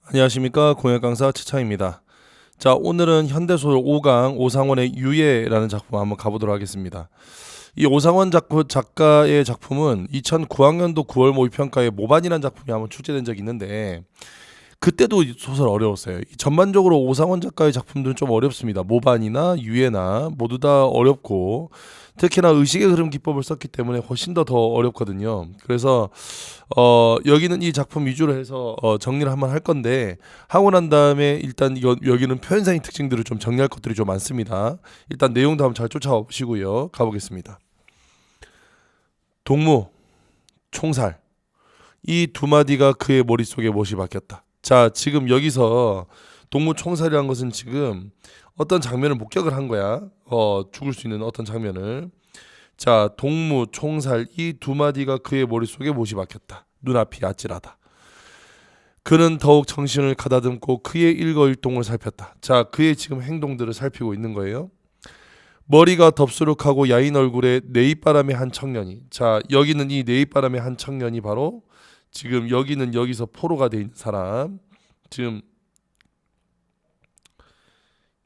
안녕하십니까, 공약 강사 최창입니다. 자, 오늘은 현대소설 5강 오상원의 유예라는 작품 한번 가보도록 하겠습니다. 이 오상원 작가의 작품은 2009학년도 9월 모의평가에 모반이라는 작품이 한번 출제된 적이 있는데, 그때도 소설 어려웠어요. 전반적으로 오상원 작가의 작품들은 좀 어렵습니다. 모반이나 유예나 모두 다 어렵고, 특히나 의식의 흐름 기법을 썼기 때문에 훨씬 더 어렵거든요. 그래서 여기는 이 작품 위주로 해서 정리를 한번 할 건데, 하고 난 다음에 일단 여기는 표현상의 특징들을 좀 정리할 것들이 좀 많습니다. 일단 내용도 한번 잘 쫓아보시고요. 가보겠습니다. 동무, 총살, 이 두 마디가 그의 머릿속에 못이 박혔다. 자, 지금 여기서 동무 총살이라는 것은 지금 어떤 장면을 목격을 한 거야. 죽을 수 있는 어떤 장면을. 자, 동무, 총살, 이 두 마디가 그의 머릿속에 못이 박혔다. 눈앞이 아찔하다. 그는 더욱 정신을 가다듬고 그의 일거일동을 살폈다. 자, 그의 지금 행동들을 살피고 있는 거예요. 머리가 덥수룩하고 야인 얼굴에 네잎바람의 한 청년이. 자, 여기는 이 네잎바람의 한 청년이 바로 지금 여기는 여기서 포로가 돼 있는 사람. 지금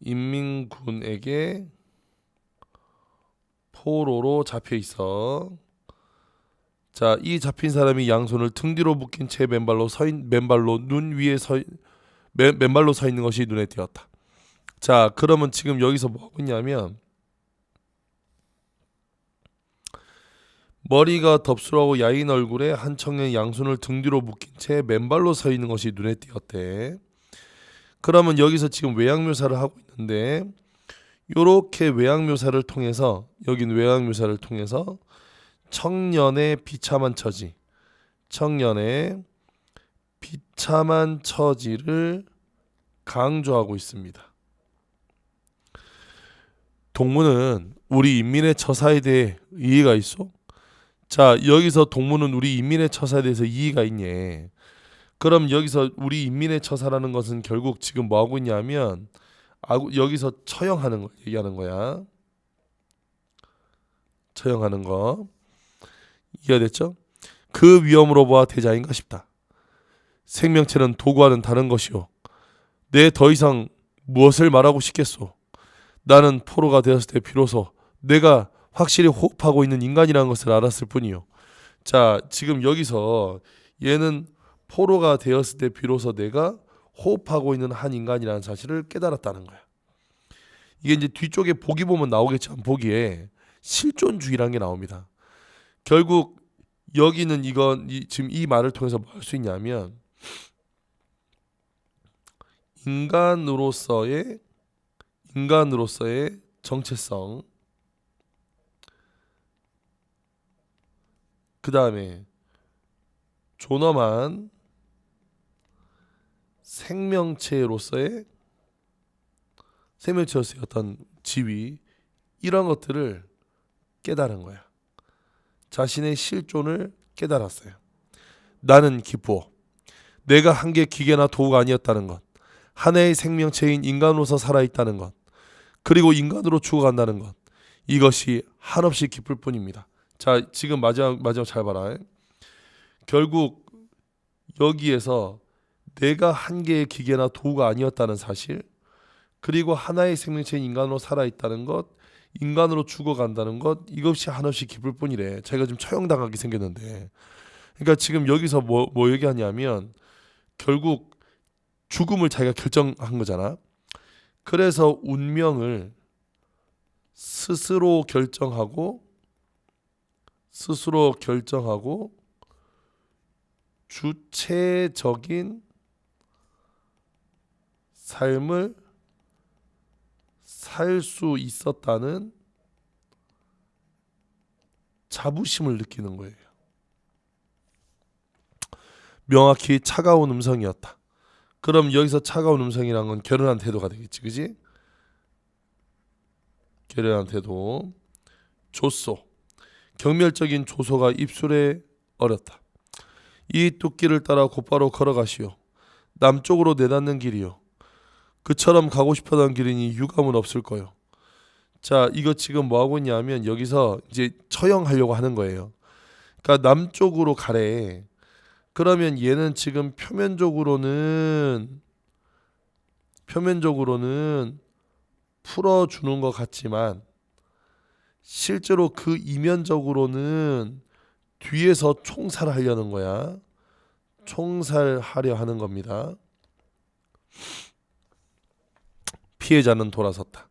인민군에게 포로로 잡혀 있어. 자, 이 잡힌 사람이 양손을 등 뒤로 묶인 채 맨발로 서 있는 것이 눈에 띄었다. 자, 그러면 지금 여기서 뭐 하고 있냐면, 머리가 덥수룩하고 야인 얼굴에 한 청년이 양손을 등 뒤로 묶인 채 맨발로 서 있는 것이 눈에 띄었대. 그러면 여기서 지금 외양 묘사를 하고 있는데, 요렇게 외양 묘사를 통해서, 여긴 외양 묘사를 통해서 청년의 비참한 처지를 강조하고 있습니다. 동무는 우리 인민의 처사에 대해 이해가 있어? 자, 여기서 동무는 우리 인민의 처사에 대해서 이해가 있니? 그럼 여기서 우리 인민의 처사라는 것은 결국 지금 뭐 하고 있냐면, 여기서 처형하는 걸 얘기하는 거야. 처형하는 거. 이해가 됐죠? 그 위험으로 보아 대자인가 싶다. 생명체는 도구와는 다른 것이요. 내 더 이상 무엇을 말하고 싶겠소. 나는 포로가 되었을 때 비로소 내가 확실히 호흡하고 있는 인간이라는 것을 알았을 뿐이요. 자, 지금 여기서 얘는 포로가 되었을 때 비로소 내가 호흡하고 있는 한 인간이라는 사실을 깨달았다는 거야. 이게 이제 뒤쪽에 보기 보면 나오겠지만, 보기에 실존주의라는 게 나옵니다. 결국 여기는 지금 이 말을 통해서 뭐 할 수 있냐면, 인간으로서의 정체성, 그 다음에 존엄한 생명체로서의 어떤 지위, 이런 것들을 깨달은 거야. 자신의 실존을 깨달았어요. 나는 기쁘어. 내가 한 개 기계나 도구가 아니었다는 것, 하나의 생명체인 인간으로서 살아있다는 것, 그리고 인간으로 죽어간다는 것, 이것이 한없이 기쁠 뿐입니다. 자, 지금 마지막 잘 봐라. 결국 여기에서 내가 한 개의 기계나 도구가 아니었다는 사실, 그리고 하나의 생명체인 인간으로 살아있다는 것, 인간으로 죽어간다는 것, 이것이 한없이 기쁠 뿐이래. 자기가 지금 처형당하게 생겼는데, 그러니까 지금 여기서 뭐 얘기하냐면, 결국 죽음을 자기가 결정한 거잖아. 그래서 운명을 스스로 결정하고 주체적인 삶을 살 수 있었다는 자부심을 느끼는 거예요. 명확히 차가운 음성이었다. 그럼 여기서 차가운 음성이란 건 결연한 태도가 되겠지, 그지? 결연한 태도. 조소, 경멸적인 조소가 입술에 어렸다. 이 뚝길을 따라 곧바로 걸어가시오. 남쪽으로 내닫는 길이요. 그처럼 가고 싶어하는 길이니 유감은 없을 거요. 자, 이거 지금 뭐 하고 있냐면, 여기서 이제 처형하려고 하는 거예요. 그러니까 남쪽으로 가래. 그러면 얘는 지금 표면적으로는 풀어주는 것 같지만 실제로 그 이면적으로는 뒤에서 총살하려는 거야. 총살하려 하는 겁니다. 피해자는 돌아섰다.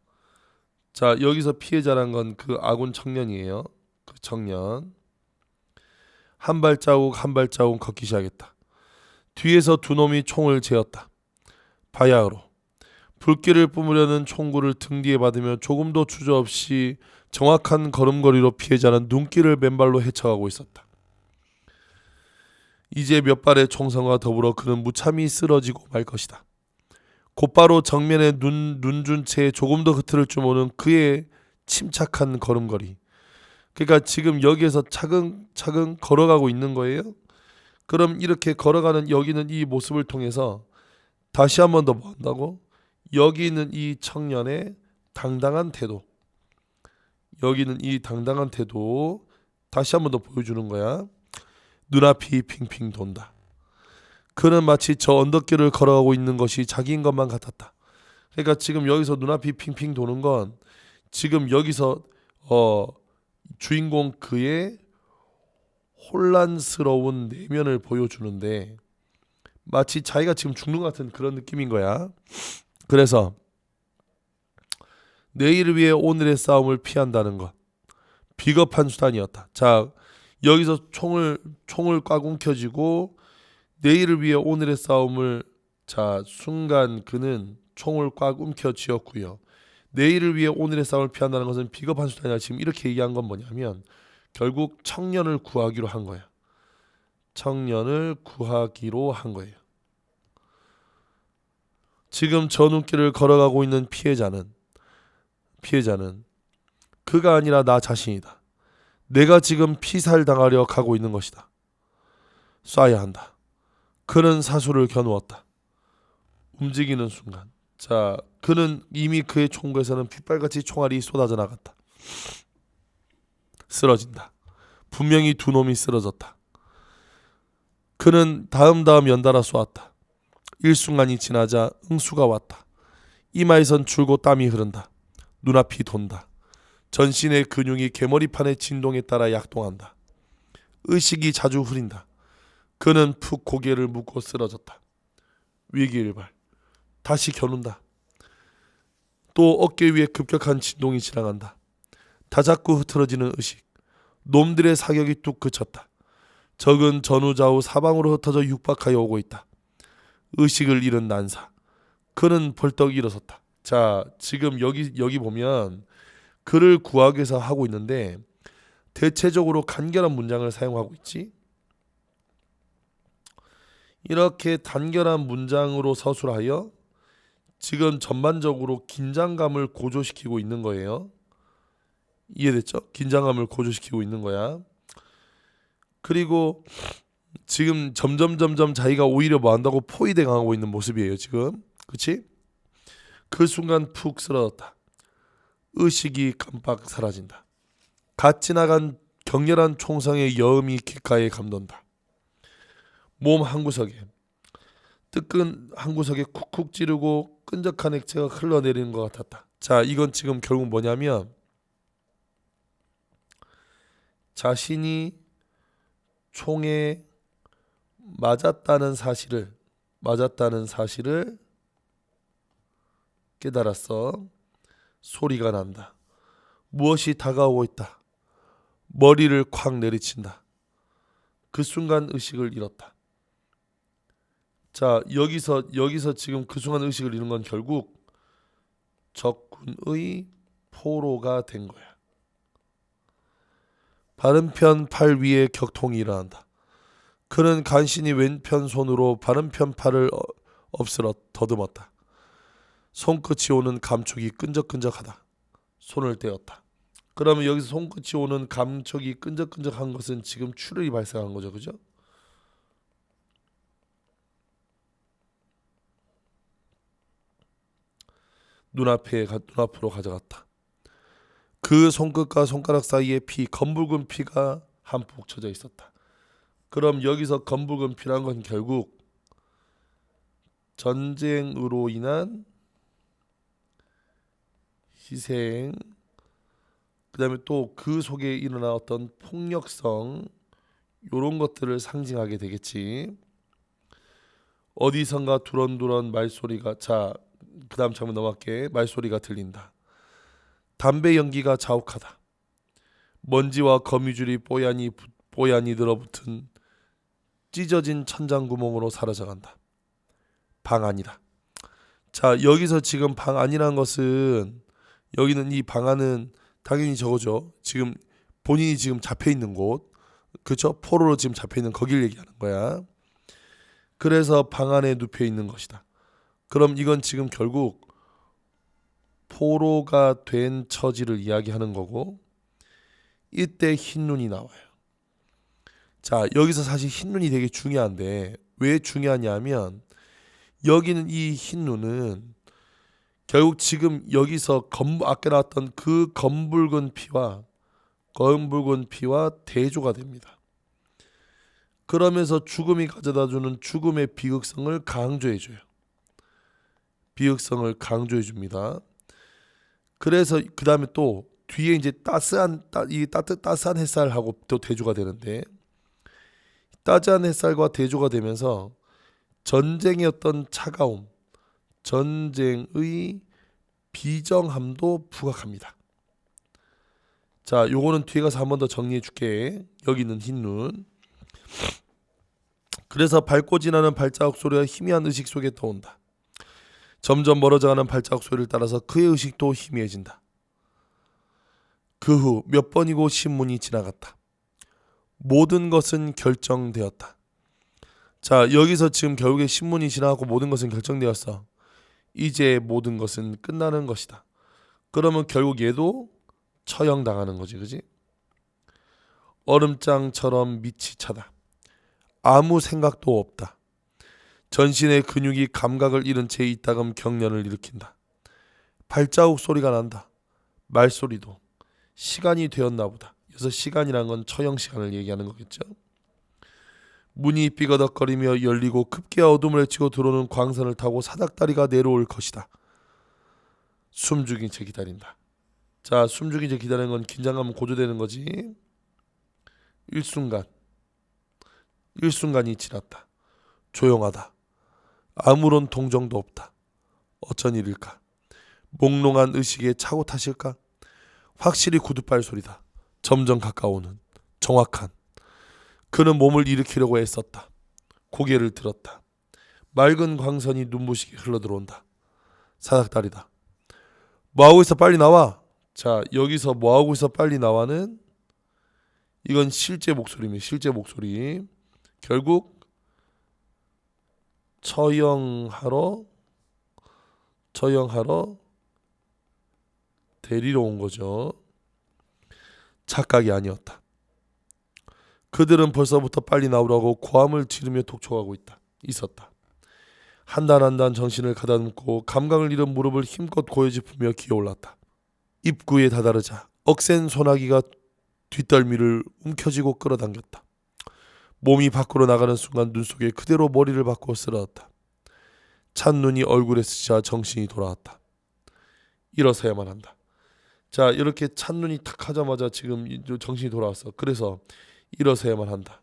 자, 여기서 피해자란 건 그 아군 청년이에요. 그 청년. 한 발자국 한 발자국 걷기 시작했다. 뒤에서 두 놈이 총을 재었다. 바야흐로 불길을 뿜으려는 총구를 등 뒤에 받으며 조금도 주저없이 정확한 걸음걸이로 피해자는 눈길을 맨발로 헤쳐가고 있었다. 이제 몇 발의 총성과 더불어 그는 무참히 쓰러지고 말 것이다. 곧바로 정면에 눈준 채 조금도 흐트를 줄 모르는 그의 침착한 걸음걸이. 그러니까 지금 여기에서 차근차근 걸어가고 있는 거예요. 그럼 이렇게 걸어가는 여기는 이 모습을 통해서 다시 한 번 더 뭐 한다고? 여기 있는 이 청년의 당당한 태도. 여기는 이 당당한 태도 다시 한 번 더 보여주는 거야. 눈앞이 핑핑 돈다. 그는 마치 저 언덕길을 걸어가고 있는 것이 자기인 것만 같았다. 그러니까 지금 여기서 눈앞이 핑핑 도는 건 지금 여기서 주인공 그의 혼란스러운 내면을 보여주는데 마치 자기가 지금 죽는 것 같은 그런 느낌인 거야. 그래서 내일을 위해 오늘의 싸움을 피한다는 것 비겁한 수단이었다. 자, 여기서 총을 꽉 움켜쥐고 내일을 위해 오늘의 싸움을 순간 그는 총을 꽉 움켜쥐었고요. 내일을 위해 오늘의 싸움을 피한다는 것은 비겁한 수단이라 지금 이렇게 얘기한 건 뭐냐면 결국 청년을 구하기로 한 거야. 청년을 구하기로 한 거예요. 지금 저 눈길을 걸어가고 있는 피해자는 그가 아니라 나 자신이다. 내가 지금 피살당하려 가고 있는 것이다. 쏴야 한다. 그는 사수를 겨누었다. 움직이는 순간 그는 이미 그의 총구에서는 빗발같이 총알이 쏟아져 나갔다. 쓰러진다. 분명히 두 놈이 쓰러졌다. 그는 다음 연달아 쏘았다. 일순간이 지나자 응수가 왔다. 이마에선 줄곧 땀이 흐른다. 눈앞이 돈다. 전신의 근육이 개머리판의 진동에 따라 약동한다. 의식이 자주 흐린다. 그는 푹 고개를 묶고 쓰러졌다. 위기일발. 다시 겨눈다. 또 어깨 위에 급격한 진동이 지나간다. 다잡고 흐트러지는 의식. 놈들의 사격이 뚝 그쳤다. 적은 전후좌우 사방으로 흩어져 육박하여 오고 있다. 의식을 잃은 난사. 그는 벌떡 일어섰다. 자, 지금 여기 보면 그를 구하기 위해서 하고 있는데 대체적으로 간결한 문장을 사용하고 있지. 이렇게 단결한 문장으로 서술하여 지금 전반적으로 긴장감을 고조시키고 있는 거예요. 이해됐죠? 긴장감을 고조시키고 있는 거야. 그리고 지금 점점 자기가 오히려 뭐 한다고 포위돼 강하고 있는 모습이에요. 지금. 그치? 그 순간 푹 쓰러졌다. 의식이 깜빡 사라진다. 갓 지나간 격렬한 총성의 여음이 귓가에 감돈다. 몸 한구석에 뜨끈 한구석에 쿡쿡 찌르고 끈적한 액체가 흘러내리는 것 같았다. 자, 이건 지금 결국 뭐냐면 자신이 총에 맞았다는 사실을 깨달았어. 소리가 난다. 무엇이 다가오고 있다. 머리를 콱 내리친다. 그 순간 의식을 잃었다. 자, 여기서 지금 그 순간 의식을 잃은 건 결국 적군의 포로가 된 거야. 바른편 팔 위에 격통이 일어난다. 그는 간신히 왼편 손으로 바른편 팔을 엎스러 더듬었다. 손끝이 오는 감촉이 끈적끈적하다. 손을 떼었다. 그러면 여기서 손끝이 오는 감촉이 끈적끈적한 것은 지금 출혈이 발생한 거죠. 그죠? 눈앞으로 가져갔다. 그 손끝과 손가락 사이에 검붉은 피가 한푹 쳐져 있었다. 그럼 여기서 검붉은 피란 건 결국 전쟁으로 인한 희생, 그다음에 또 그 속에 일어난 어떤 폭력성, 요런 것들을 상징하게 되겠지. 어디선가 두런두런 말소리가, 자 그다음 장면 넘어갈게. 말소리가 들린다. 담배 연기가 자욱하다. 먼지와 거미줄이 뽀얀이 들어붙은 찢어진 천장 구멍으로 사라져간다. 방 안이다. 자 여기서 지금 방 안이라는 것은, 여기는 이 방 안은 당연히 저거죠. 지금 본인이 지금 잡혀 있는 곳, 그렇죠? 포로로 지금 잡혀 있는 거길 얘기하는 거야. 그래서 방 안에 눕혀 있는 것이다. 그럼 이건 지금 결국 포로가 된 처지를 이야기하는 거고, 이때 흰눈이 나와요. 자 여기서 사실 흰눈이 되게 중요한데, 왜 중요하냐면 여기는 이 흰눈은 결국 지금 여기서 아까 나왔던 그 검붉은 피와 대조가 됩니다. 그러면서 죽음이 가져다주는 죽음의 비극성을 강조해줘요. 비극성을 강조해줍니다. 그래서 그 다음에 또 뒤에 이제 따스한 햇살하고 또 대조가 되는데, 따스한 햇살과 대조가 되면서 전쟁의 어떤 차가움, 전쟁의 비정함도 부각합니다. 자, 요거는 뒤에 가서 한 번 더 정리해 줄게. 여기 있는 흰눈. 그래서 밟고 지나는 발자국 소리가 희미한 의식 속에 떠온다. 점점 멀어져가는 발자국 소리를 따라서 그의 의식도 희미해진다. 그 후 몇 번이고 신문이 지나갔다. 모든 것은 결정되었다. 자, 여기서 지금 결국에 신문이 지나가고 모든 것은 결정되었어. 이제 모든 것은 끝나는 것이다. 그러면 결국 얘도 처형당하는 거지, 그지? 얼음장처럼 밑이 차다. 아무 생각도 없다. 전신의 근육이 감각을 잃은 채 이따금 경련을 일으킨다. 발자국 소리가 난다. 말소리도. 시간이 되었나 보다. 그래서 시간이란 건 처형 시간을 얘기하는 거겠죠. 문이 삐거덕거리며 열리고 급기야 어둠을 헤치고 들어오는 광선을 타고 사닥다리가 내려올 것이다. 숨죽인 채 기다린다. 자, 숨죽인 채 기다리는 건 긴장감은 고조되는 거지. 일순간이 지났다. 조용하다. 아무런 동정도 없다. 어쩐 일일까? 몽롱한 의식에 차고 타실까? 확실히 구두발 소리다. 점점 가까우는 정확한. 그는 몸을 일으키려고 애썼다. 고개를 들었다. 맑은 광선이 눈부시게 흘러들어온다. 사닥다리다. 뭐하고 있어? 빨리 나와. 자, 여기서 뭐하고 있어? 빨리 나와는, 이건 실제 목소리입니다. 실제 목소리. 결국 처형하러 데리러 온 거죠. 착각이 아니었다. 그들은 벌써부터 빨리 나오라고 고함을 지르며 독촉하고 있었다. 한 단 한 단 정신을 가다듬고 감각을 잃은 무릎을 힘껏 고여짚으며 기어올랐다. 입구에 다다르자 억센 소나기가 뒷덜미를 움켜쥐고 끌어당겼다. 몸이 밖으로 나가는 순간 눈 속에 그대로 머리를 박고 쓰러졌다. 찬눈이 얼굴에 스치자 정신이 돌아왔다. 일어서야만 한다. 자, 이렇게 찬눈이 탁 하자마자 지금 정신이 돌아왔어. 그래서 일어서야만 한다.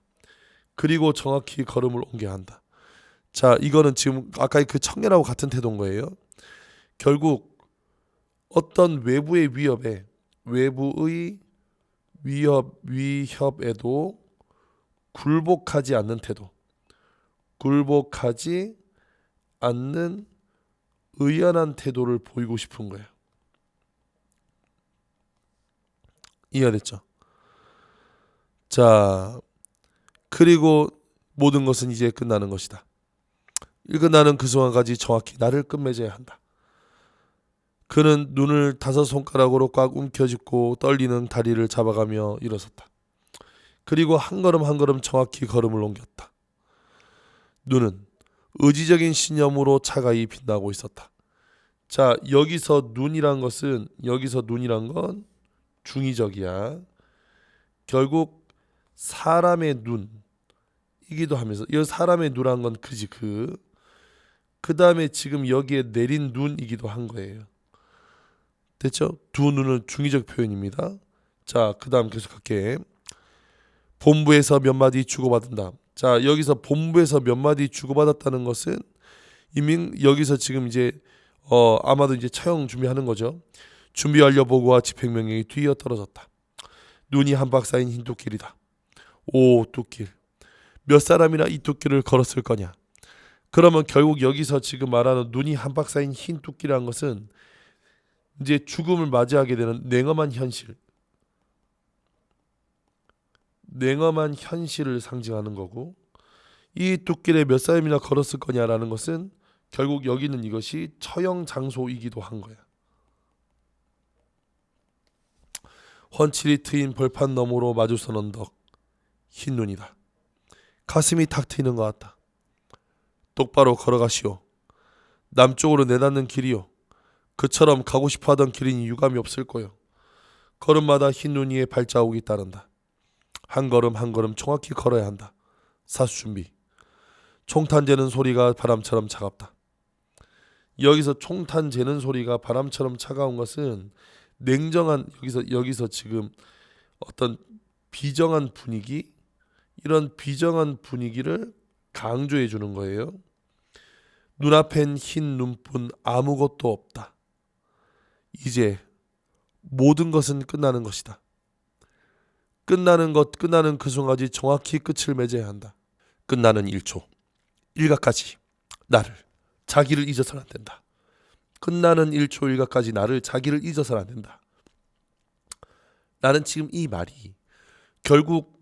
그리고 정확히 걸음을 옮겨야 한다. 자, 이거는 지금 아까 그 청년하고 같은 태도인 거예요. 결국 어떤 외부의 위협에도 굴복하지 않는 태도, 굴복하지 않는 의연한 태도를 보이고 싶은 거예요. 이해됐죠? 자, 그리고 모든 것은 이제 끝나는 것이다. 끝나는 그 순간까지 정확히 나를 끝맺어야 한다. 그는 눈을 5손가락으로 꽉 움켜쥐고 떨리는 다리를 잡아가며 일어섰다. 그리고 한 걸음 한 걸음 정확히 걸음을 옮겼다. 눈은 의지적인 신념으로 차가이 빛나고 있었다. 자, 여기서 눈이란 건 중의적이야. 결국 사람의 눈, 이기도 하면서 이 사람의 누란 건 그지 그 다음에 지금 여기에 내린 눈이기도 한 거예요. 됐죠? 두 눈은 중의적 표현입니다. 자, 그 다음 계속할게. 본부에서 몇 마디 주고받은다. 자, 여기서 본부에서 몇 마디 주고받았다는 것은 이미 여기서 지금 이제 아마도 이제 처형 준비하는 거죠. 준비 완료 보고와 집행명령이 뒤이어 떨어졌다. 눈이 한 박사인 흰 뚝길이다. 오, 뚝길. 몇 사람이나 이 뚝길을 걸었을 거냐? 그러면 결국 여기서 지금 말하는 눈이 한 박사인 흰 뚝길이라는 것은 이제 죽음을 맞이하게 되는 냉엄한 현실, 냉엄한 현실을 상징하는 거고, 이 뚝길에 몇 사람이나 걸었을 거냐라는 것은 결국 여기는 이것이 처형 장소이기도 한 거야. 훤칠이 트인 벌판 너머로 마주선 언덕, 흰 눈이다. 가슴이 탁 트이는 것 같다. 똑바로 걸어가시오. 남쪽으로 내닫는 길이요. 그처럼 가고 싶어하던 길이니 유감이 없을 거요. 걸음마다 흰 눈이의 발자국이 따른다. 한 걸음 한 걸음 정확히 걸어야 한다. 사수 준비. 총탄 재는 소리가 바람처럼 차갑다. 여기서 총탄 재는 소리가 바람처럼 차가운 것은 냉정한 여기서 지금 어떤 비정한 분위기, 이런 비정한 분위기를 강조해 주는 거예요. 눈앞엔 흰 눈뿐 아무것도 없다. 이제 모든 것은 끝나는 것이다. 끝나는 그 순간까지 정확히 끝을 맺어야 한다. 끝나는 1초, 일각까지 나를, 자기를 잊어서는 안 된다. 끝나는 1초 일각까지 나를, 자기를 잊어서는 안 된다. 나는 지금 이 말이 결국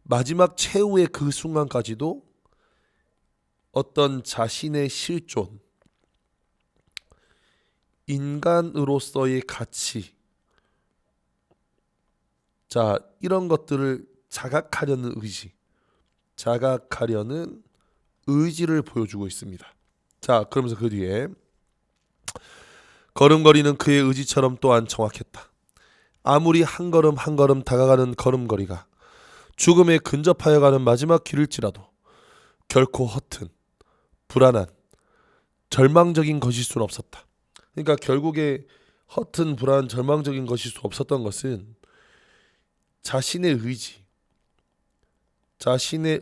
마지막 최후의 그 순간까지도 어떤 자신의 실존, 인간으로서의 가치, 자, 이런 것들을 자각하려는 의지를 보여주고 있습니다. 자, 그러면서 그 뒤에 걸음걸이는 그의 의지처럼 또한 정확했다. 아무리 한 걸음 한 걸음 다가가는 걸음걸이가 죽음에 근접하여 가는 마지막 길일지라도 결코 허튼, 불안한, 절망적인 것일 수는 없었다. 그러니까 결국에 허튼, 불안한, 절망적인 것일 수 없었던 것은 자신의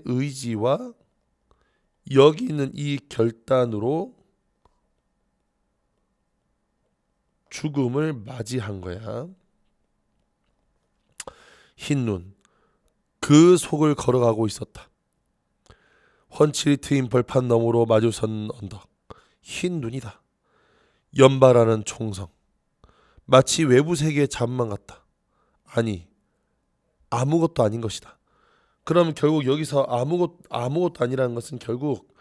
의지와 여기 있는 이 결단으로 죽음을 맞이한 거야. 흰 눈, 그 속을 걸어가고 있었다. 훤칠이 트인 벌판 너머로 마주선 언덕, 흰 눈이다. 연발하는 총성, 마치 외부 세계의 잠만 같다. 아니, 아무것도 아닌 것이다. 그럼 결국 여기서 아무것도 아니라는 것은 결국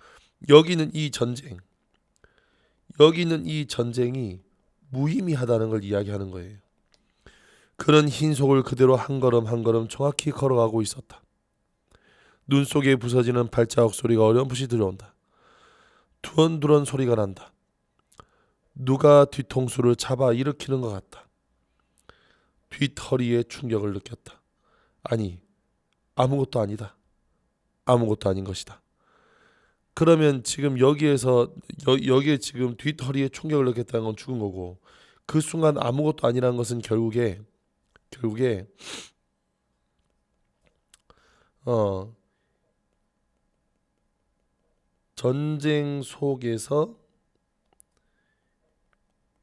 여기는 이 전쟁이 무의미하다는 걸 이야기하는 거예요. 그는 흰 속을 그대로 한 걸음 한 걸음 정확히 걸어가고 있었다. 눈 속에 부서지는 발자국 소리가 어렴풋이 들려온다. 두런두런 소리가 난다. 누가 뒤통수를 잡아 일으키는 것 같다. 뒷허리에 충격을 느꼈다. 아니, 아무것도 아니다. 아무것도 아닌 것이다. 그러면 지금 여기에 지금 뒷허리에 충격을 느꼈다는 건 죽은 거고, 그 순간 아무것도 아니라는 것은 결국에 전쟁 속에서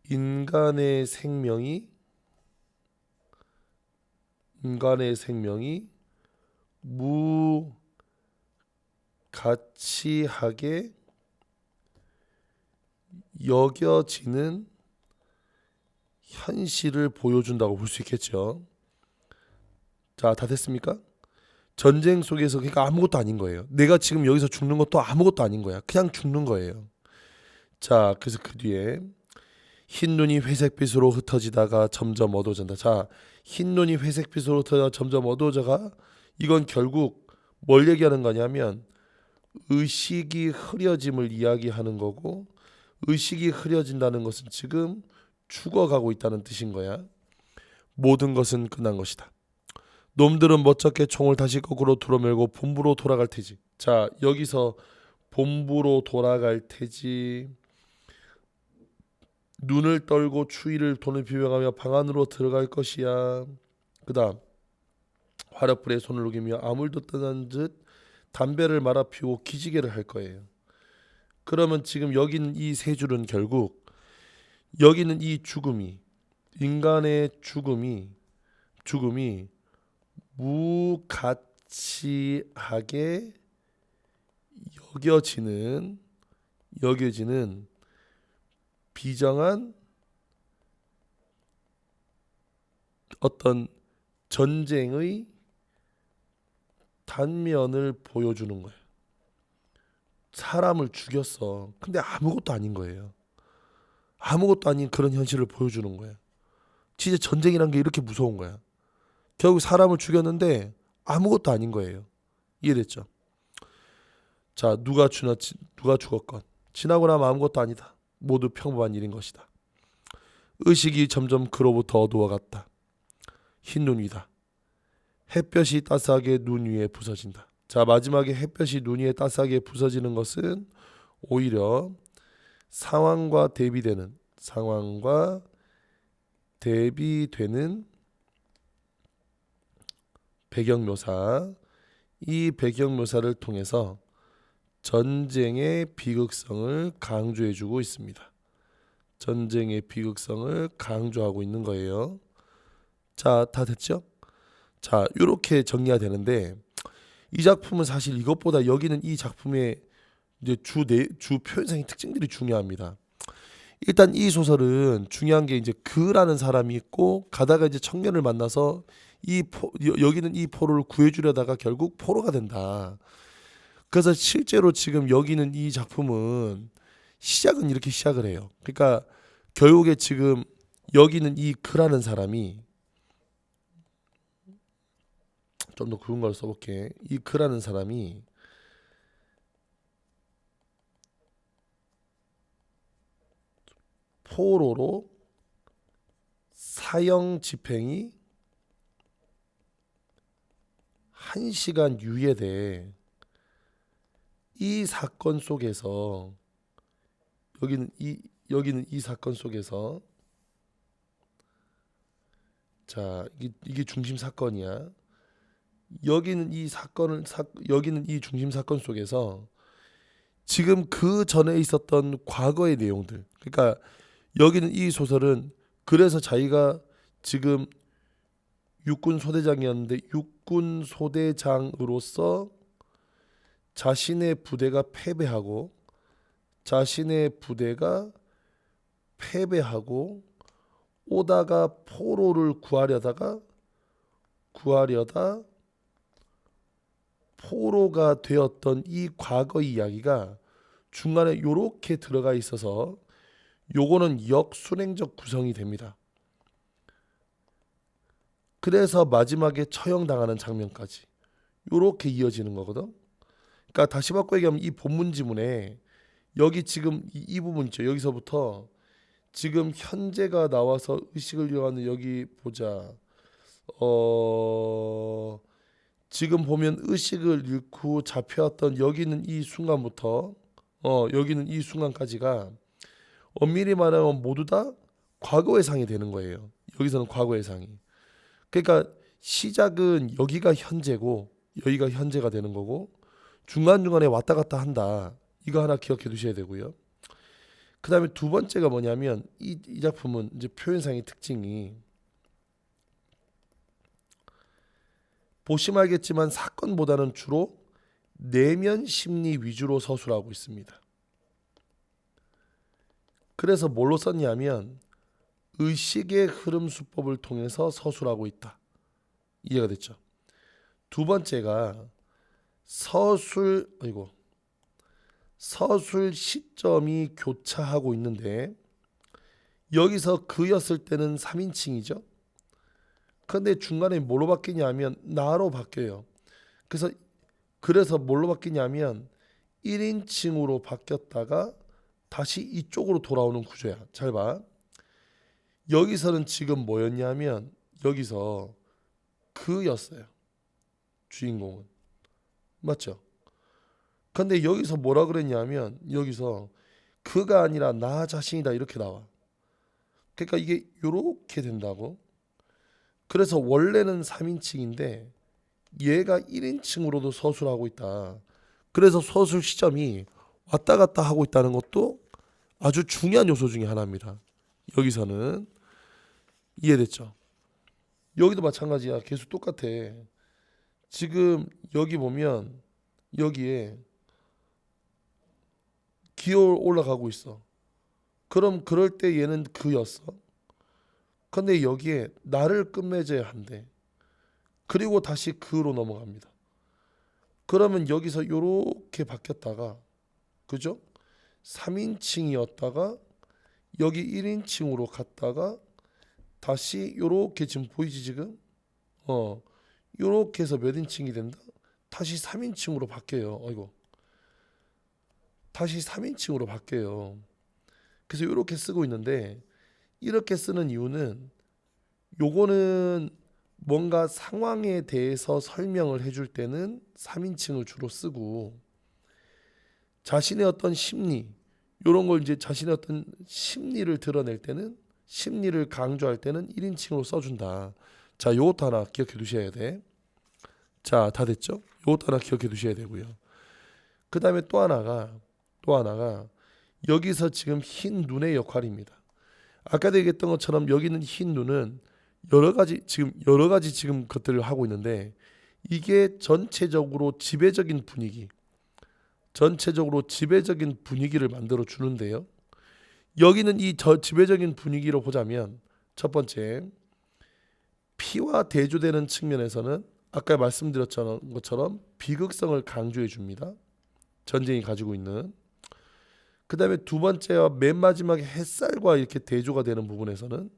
인간의 생명이 무가치하게 여겨지는 현실을 보여준다고 볼 수 있겠죠. 자, 다 됐습니까? 전쟁 속에서 그러니까 아무것도 아닌 거예요. 내가 지금 여기서 죽는 것도 아무것도 아닌 거야. 그냥 죽는 거예요. 자, 그래서 그 뒤에 흰 눈이 회색빛으로 흩어지다가 점점 어두워진다. 자, 흰 눈이 회색빛으로 흩어져 점점 어두워져가, 이건 결국 뭘 얘기하는 거냐면 의식이 흐려짐을 이야기하는 거고, 의식이 흐려진다는 것은 지금 죽어가고 있다는 뜻인 거야. 모든 것은 끝난 것이다. 놈들은 멋쩍게 총을 다시 거꾸로 들어밀고 본부로 돌아갈 테지. 자, 여기서 본부로 돌아갈 테지. 눈을 떨고 추위를 돈을 비벼가며 방 안으로 들어갈 것이야. 그 다음 화력불에 손을 녹이며 아무 일도 떠난 듯 담배를 말아 피우고 기지개를 할 거예요. 그러면 지금 여기는 이 세 줄은 결국 여기는 이 죽음이 인간의 죽음이 무가치하게 여겨지는 비정한 어떤 전쟁의 단면을 보여주는 거예요. 사람을 죽였어. 근데 아무것도 아닌 거예요. 아무것도 아닌 그런 현실을 보여주는 거예요. 진짜 전쟁이란 게 이렇게 무서운 거야. 결국 사람을 죽였는데 아무것도 아닌 거예요. 이해됐죠? 자, 누가 죽었건 지나고 나면 아무것도 아니다. 모두 평범한 일인 것이다. 의식이 점점 그로부터 어두워갔다. 흰 눈 위다. 햇볕이 따스하게 눈 위에 부서진다. 자, 마지막에 햇볕이 눈 위에 따스하게 부서지는 것은 오히려 상황과 대비되는 배경묘사, 이 배경묘사를 통해서 전쟁의 비극성을 강조해주고 있습니다. 전쟁의 비극성을 강조하고 있는 거예요. 자, 다 됐죠? 자, 이렇게 정리가 되는데 이 작품은 사실 이것보다 여기는 이 작품의 이제 주 표현상의 특징들이 중요합니다. 일단 이 소설은 중요한 게 이제 그라는 사람이 있고 가다가 이제 청년을 만나서 여기는 이 포로를 구해주려다가 결국 포로가 된다. 그래서 실제로 지금 여기는 이 작품은 시작은 이렇게 시작을 해요. 그러니까 결국에 지금 여기는 이 그라는 사람이 좀 더 그런 걸 써볼게. 이 그라는 사람이 포로로 사형 집행이 1시간 유예돼. 이 사건 속에서 여기는 이 사건 속에서 자, 이게 중심 사건이야. 여기는 이 중심 사건 속에서 지금 그 전에 있었던 과거의 내용들. 그러니까 여기는 이 소설은 그래서 자기가 지금 육군 소대장이었는데 육군 소대장으로서 자신의 부대가 패배하고 오다가 포로를 구하려다 포로가 되었던 이 과거 이야기가 중간에 요렇게 들어가 있어서 요거는 역순행적 구성이 됩니다. 그래서 마지막에 처형당하는 장면까지 요렇게 이어지는 거거든. 그러니까 다시 바꿔 얘기하면 이 본문 지문에 여기 지금 이 부분 있죠. 여기서부터 지금 현재가 나와서 의식을 잃어가는 여기 보자. 지금 보면 의식을 잃고 잡혀왔던 여기는 이 순간부터 여기는 이 순간까지가 엄밀히 말하면 모두 다 과거의 상이 되는 거예요. 여기서는 과거의 상이. 그러니까 시작은 여기가 현재고 여기가 현재가 되는 거고 중간중간에 왔다 갔다 한다. 이거 하나 기억해 두셔야 되고요. 그 다음에 두 번째가 뭐냐면 이 작품은 이제 표현상의 특징이 보시면 알겠지만 사건보다는 주로 내면 심리 위주로 서술하고 있습니다. 그래서 뭘로 썼냐면 의식의 흐름 수법을 통해서 서술하고 있다. 이해가 됐죠? 두 번째가 서술 시점이 교차하고 있는데 여기서 그였을 때는 3인칭이죠. 근데 중간에 뭘로 바뀌냐면 나로 바뀌어요. 그래서 뭘로 바뀌냐면 1인칭으로 바뀌었다가 다시 이쪽으로 돌아오는 구조야. 잘 봐. 여기서는 지금 뭐였냐면 여기서 그였어요. 주인공은. 맞죠? 근데 여기서 뭐라 그랬냐면 여기서 그가 아니라 나 자신이다 이렇게 나와. 그러니까 이게 요렇게 된다고. 그래서 원래는 3인칭인데 얘가 1인칭으로도 서술하고 있다. 그래서 서술 시점이 왔다 갔다 하고 있다는 것도 아주 중요한 요소 중에 하나입니다. 여기서는 이해됐죠? 여기도 마찬가지야. 계속 똑같아. 지금 여기 보면 여기에 기어 올라가고 있어. 그럼 그럴 때 얘는 그였어. 근데 여기에 나를 끝맺어야 한대. 그리고 다시 그로 넘어갑니다. 그러면 여기서 요렇게 바뀌었다가 그죠? 3인칭이었다가 여기 1인칭으로 갔다가 다시 요렇게 지금 보이지 지금? 요렇게 해서 몇 인칭이 된다? 다시 3인칭으로 바뀌어요. 아이고. 다시 3인칭으로 바뀌어요. 그래서 요렇게 쓰고 있는데 이렇게 쓰는 이유는 요거는 뭔가 상황에 대해서 설명을 해줄 때는 3인칭을 주로 쓰고 자신의 어떤 심리 요런 걸 이제 자신의 어떤 심리를 드러낼 때는 심리를 강조할 때는 1인칭으로 써준다. 자, 요것도 하나 기억해 두셔야 돼. 자, 다 됐죠? 요것도 하나 기억해 두셔야 되고요. 그 다음에 또 하나가 여기서 지금 흰 눈의 역할입니다. 아까도 얘기했던 것처럼 여기 있는 흰 눈은 여러 가지 지금 것들을 하고 있는데 이게 전체적으로 지배적인 분위기를 만들어 주는데요. 여기는 이 지배적인 분위기로 보자면 첫 번째 피와 대조되는 측면에서는 아까 말씀드렸던 것처럼 비극성을 강조해 줍니다. 전쟁이 가지고 있는. 그 다음에 두 번째와 맨 마지막에 햇살과 이렇게 대조가 되는 부분에서는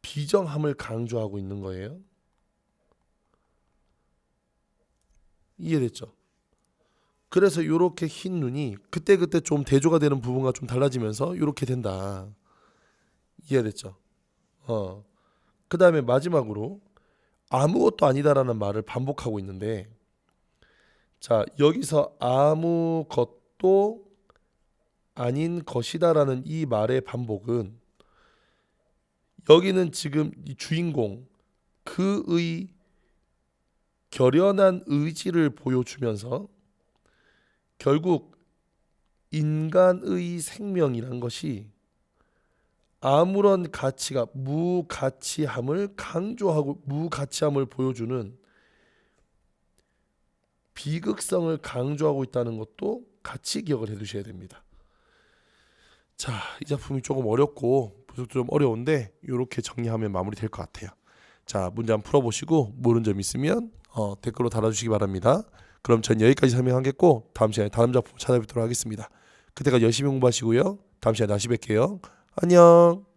비정함을 강조하고 있는 거예요. 이해됐죠? 그래서 이렇게 흰 눈이 그때 좀 대조가 되는 부분과 좀 달라지면서 이렇게 된다. 이해됐죠? 그 다음에 마지막으로 아무것도 아니다라는 말을 반복하고 있는데 자, 여기서 아무것도 아닌 것이다라는 이 말의 반복은 여기는 지금 이 주인공 그의 결연한 의지를 보여주면서 결국 인간의 생명이란 것이 아무런 가치가 무가치함을 강조하고 무가치함을 보여주는 비극성을 강조하고 있다는 것도 같이 기억을 해두셔야 됩니다. 자, 이 작품이 조금 어렵고 좀 어려운데 이렇게 정리하면 마무리될 것 같아요. 자, 문제 한번 풀어보시고 모르는 점 있으면 댓글로 달아주시기 바랍니다. 그럼 전 여기까지 설명하겠고 다음 시간에 다른 작품 찾아뵙도록 하겠습니다. 그때까지 열심히 공부하시고요. 다음 시간에 다시 뵐게요. 안녕.